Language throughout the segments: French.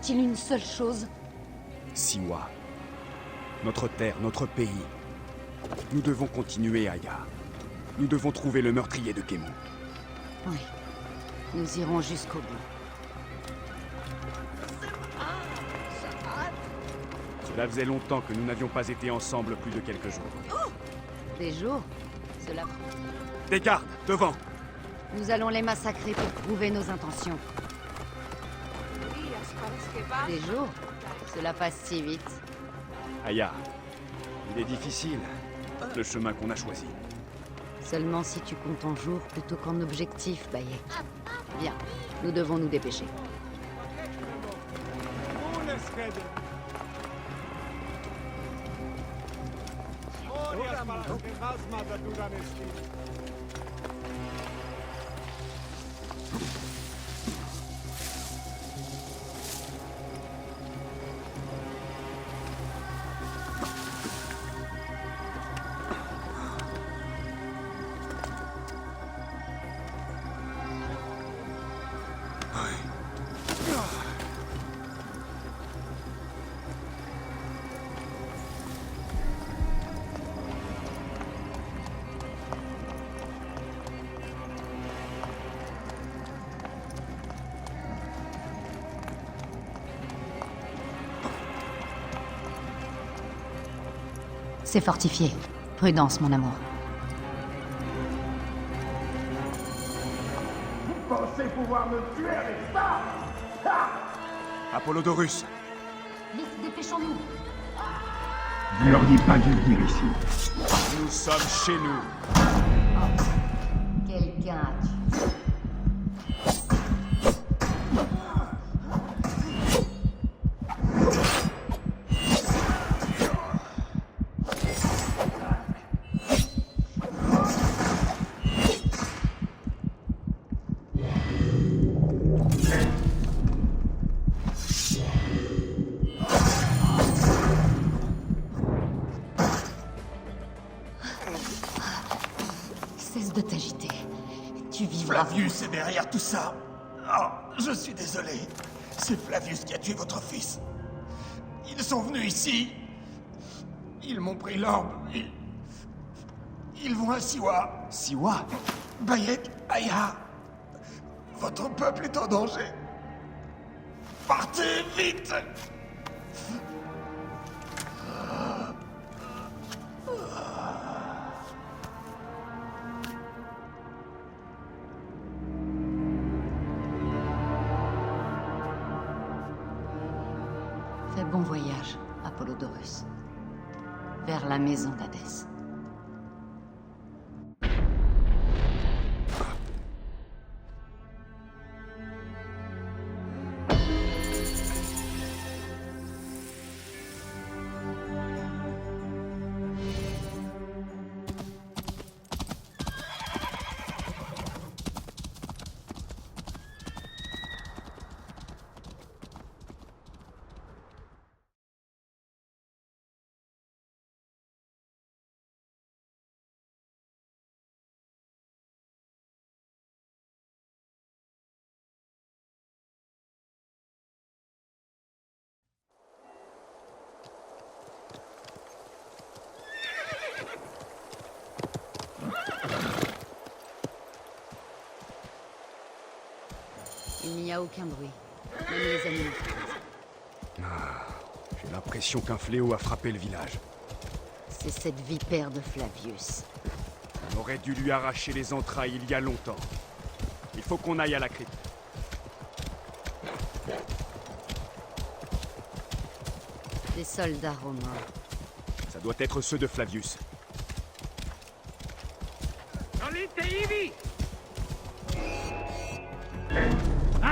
reste-t-il une seule chose? Siwa. Notre terre, notre pays. Nous devons continuer, Aya. Nous devons trouver le meurtrier de Kemu. Oui. Nous irons jusqu'au bout. Cela faisait longtemps que nous n'avions pas été ensemble plus de quelques jours. Des jours? Cela... Des gardes, devant! Nous allons les massacrer pour prouver nos intentions. Des jours? Cela passe si vite. Aya, il est difficile, le chemin qu'on a choisi. Seulement si tu comptes en jours plutôt qu'en objectifs, Bayek. Bien, nous devons nous dépêcher. C'est fortifié. Prudence, mon amour. Vous pensez pouvoir me tuer avec ça? Apollodorus, Vite, dépêchons-nous. Vous n'auriez pas dû venir ici. nous sommes chez nous. Quelqu'un a tué. Cesse de t'agiter. Tu vivras. Flavius est derrière tout ça. Oh, je suis désolé. C'est Flavius qui a tué votre fils. Ils sont venus ici. Ils m'ont pris l'orbe. Ils vont à Siwa. Siwa, Bayek, Aya. Votre peuple est en danger. Partez vite! Fais bon voyage, Apollodorus. Vers la maison d'Hadès. Il n'y a aucun bruit. Même les animaux. j'ai l'impression qu'un fléau a frappé le village. C'est cette vipère de Flavius. On aurait dû lui arracher les entrailles il y a longtemps. Il faut qu'on aille à la crypte. Des soldats romains. Ça doit être ceux de Flavius.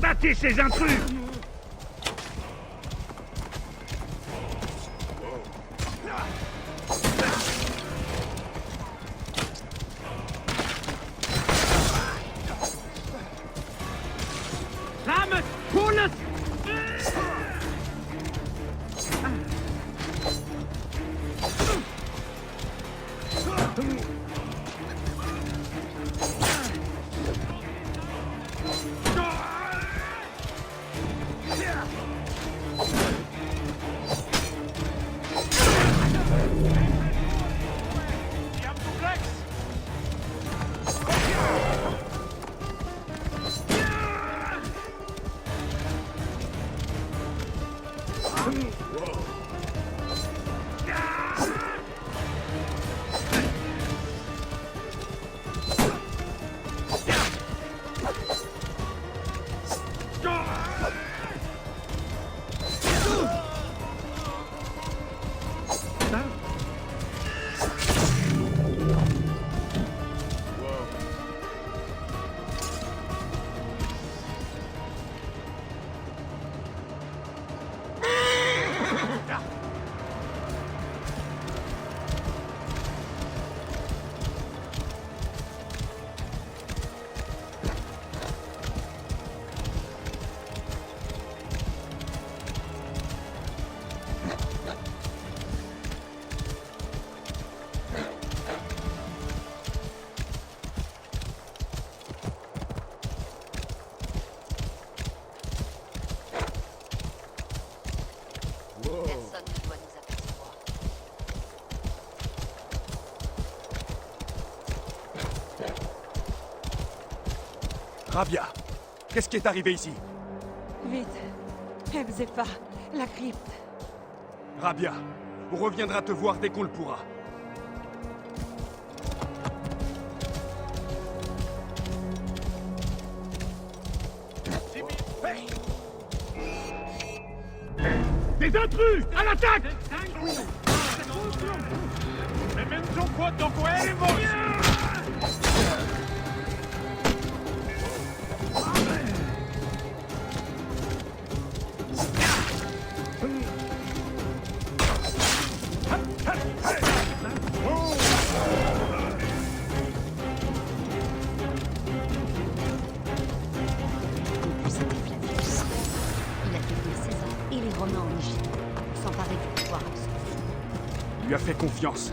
Abattez ces intrus! Lame, Paulus! Personne ne doit nous apercevoir. Rabia, qu'est-ce qui est arrivé ici? Vite. Hebzefa, la crypte. Rabia, on reviendra te voir dès qu'on le pourra. Des intrus! À l'attaque! Plus c'était Flavius. Il a fait César et les Romains en Égypte pour s'emparer du pouvoir absolu. Lui a fait confiance.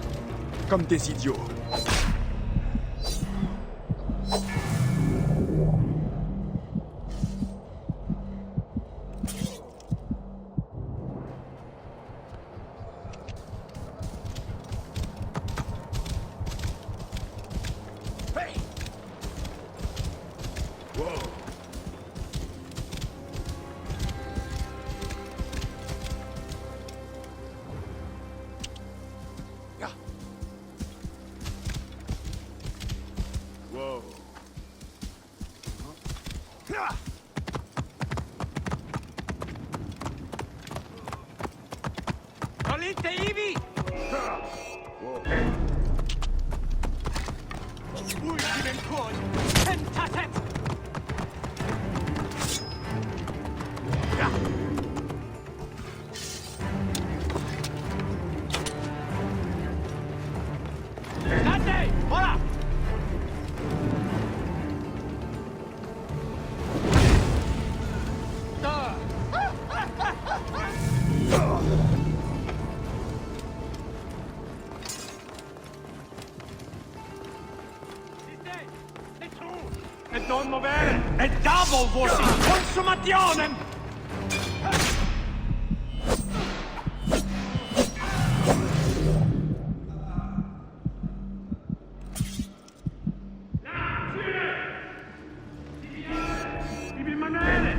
Comme des idiots. Non movere! È double voci! Consumazione! Devi rimanere!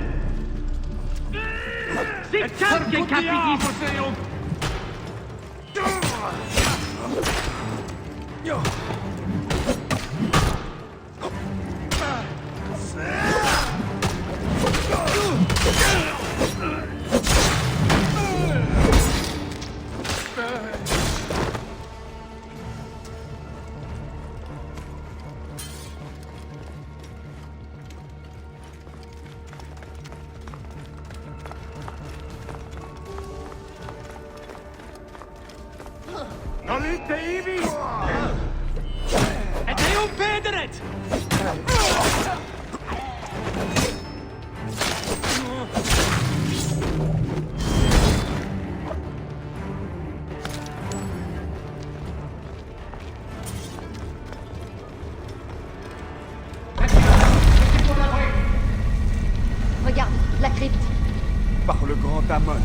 Si cambia i capiti! Nolite ivi! E devo vedere! Regarde, la crypte. Par le grand Amon.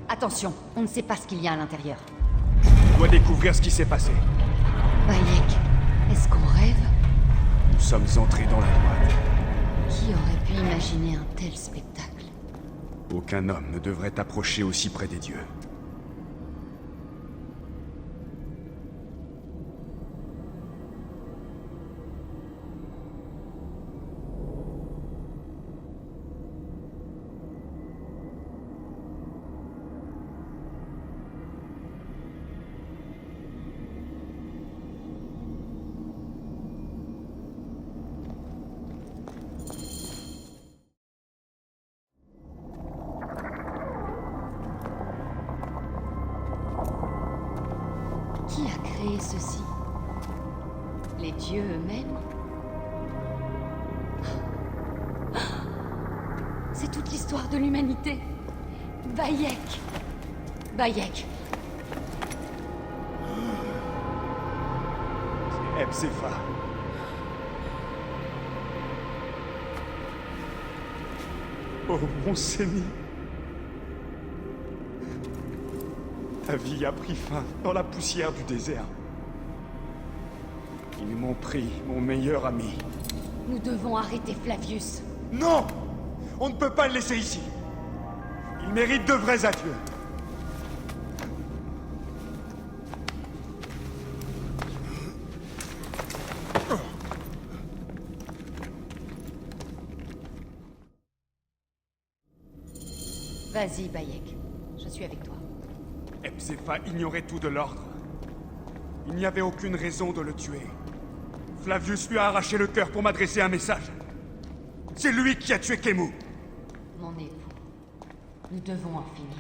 Attention, on ne sait pas ce qu'il y a à l'intérieur. On doit découvrir ce qui s'est passé. Bayek, est-ce qu'on rêve? Nous sommes entrés dans la droite. Qui aurait pu imaginer un tel spectacle? Aucun homme ne devrait approcher aussi près des dieux. Qui a créé ceci? Les dieux eux-mêmes? C'est toute l'histoire de l'humanité. Bayek. Bayek. C'est Ebzepha. Oh, mon Séni. Ta vie a pris fin dans la poussière du désert. Ils m'ont pris mon meilleur ami. Nous devons arrêter Flavius. Non! On ne peut pas le laisser ici. Il mérite de vrais adieux. Vas-y, Bayek. Je suis avec toi. Ebzepha ignorait tout de l'ordre. Il n'y avait aucune raison de le tuer. Flavius lui a arraché le cœur pour m'adresser un message. C'est lui qui a tué Kemu. Mon époux. Nous devons en finir.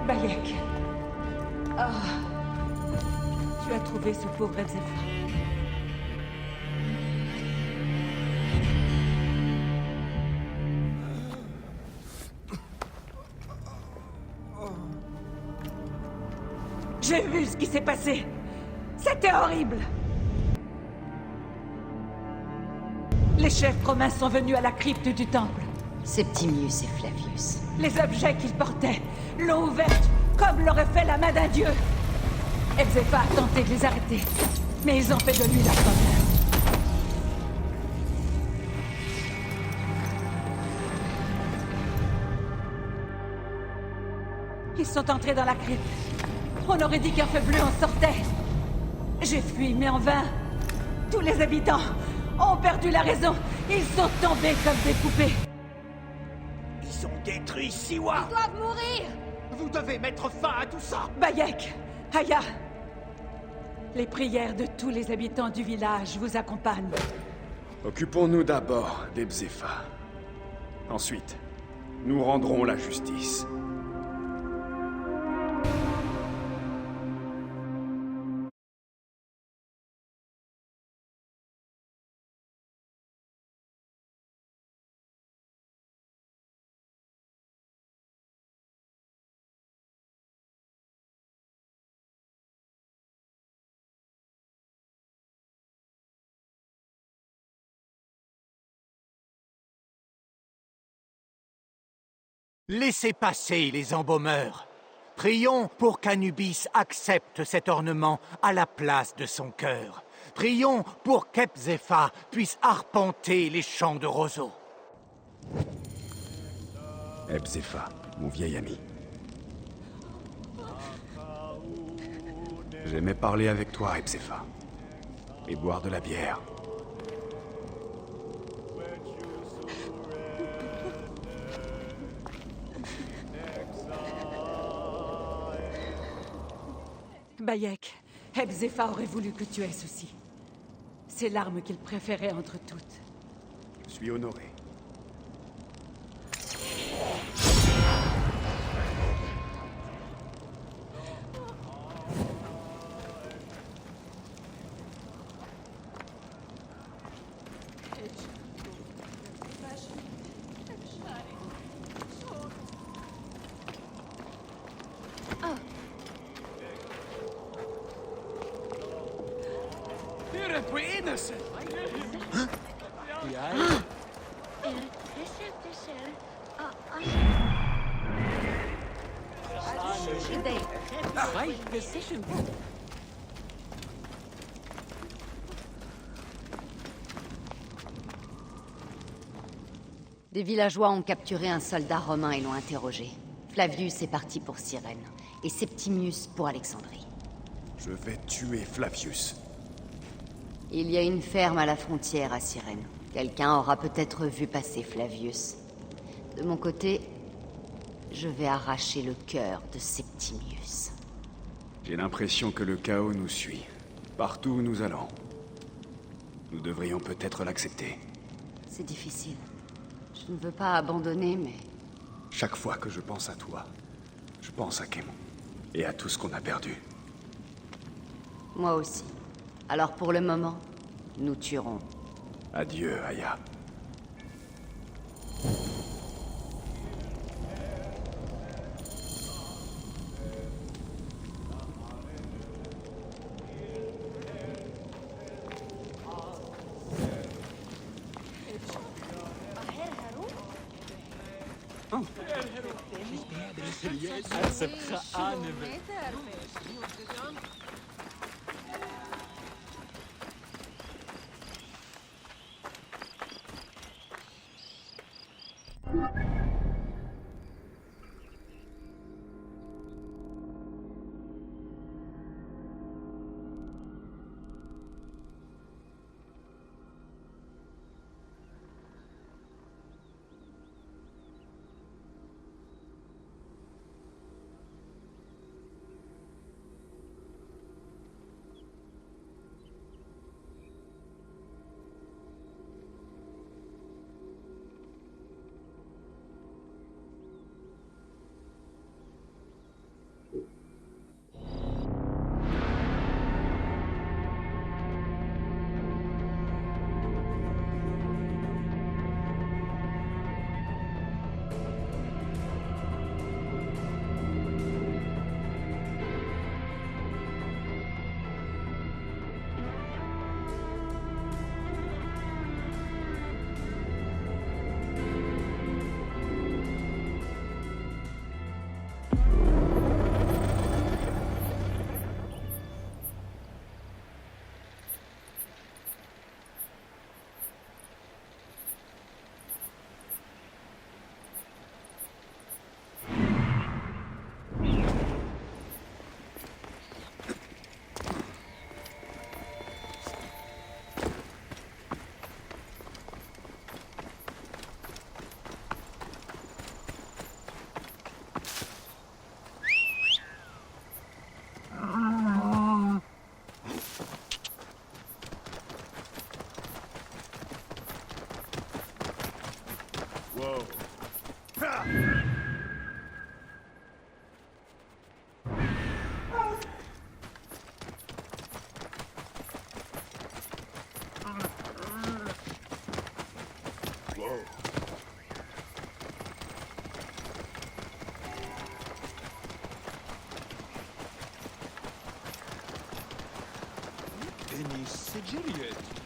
Bayek. Ah. Tu as trouvé ce pauvre Ebzepha. J'ai vu ce qui s'est passé. C'était horrible. Les chefs romains sont venus à la crypte du temple. Septimius et Flavius. Les objets qu'ils portaient l'ont ouverte comme l'aurait fait la main d'un dieu. Ebzepha a tenté de les arrêter, mais ils ont fait de lui la première. Ils sont entrés dans la crypte. On aurait dit qu'un feu bleu en sortait. J'ai fui, mais en vain. Tous les habitants ont perdu la raison. Ils sont tombés comme des poupées. Ils ont détruit Siwa. Ils doivent mourir! Vous devez mettre fin à tout ça. Bayek, Aya, les prières de tous les habitants du village vous accompagnent. Occupons-nous d'abord d'Ebzepha. Ensuite, nous rendrons la justice. Laissez passer les embaumeurs. Prions pour qu'Anubis accepte cet ornement à la place de son cœur. Prions pour qu'Ebzepha puisse arpenter les champs de roseaux. Ebzepha, mon vieil ami. J'aimais parler avec toi, Ebzepha. Et boire de la bière. Bayek, Ebzepha aurait voulu que tu aies ceci. C'est l'arme qu'il préférait entre toutes. Je suis honoré. Des villageois ont capturé un soldat romain et l'ont interrogé. Flavius est parti pour Cyrène, et Septimius pour Alexandrie. Je vais tuer Flavius. Il y a une ferme à la frontière à Cyrène. Quelqu'un aura peut-être vu passer Flavius. De mon côté, je vais arracher le cœur de Septimius. J'ai l'impression que le chaos nous suit. Partout où nous allons. Nous devrions peut-être l'accepter. C'est difficile. Je ne veux pas abandonner, mais... Chaque fois que je pense à toi, je pense à Kémon. Et à tout ce qu'on a perdu. Moi aussi. Alors pour le moment, nous tuerons. Adieu, Aya. Denis, c'est Juliet.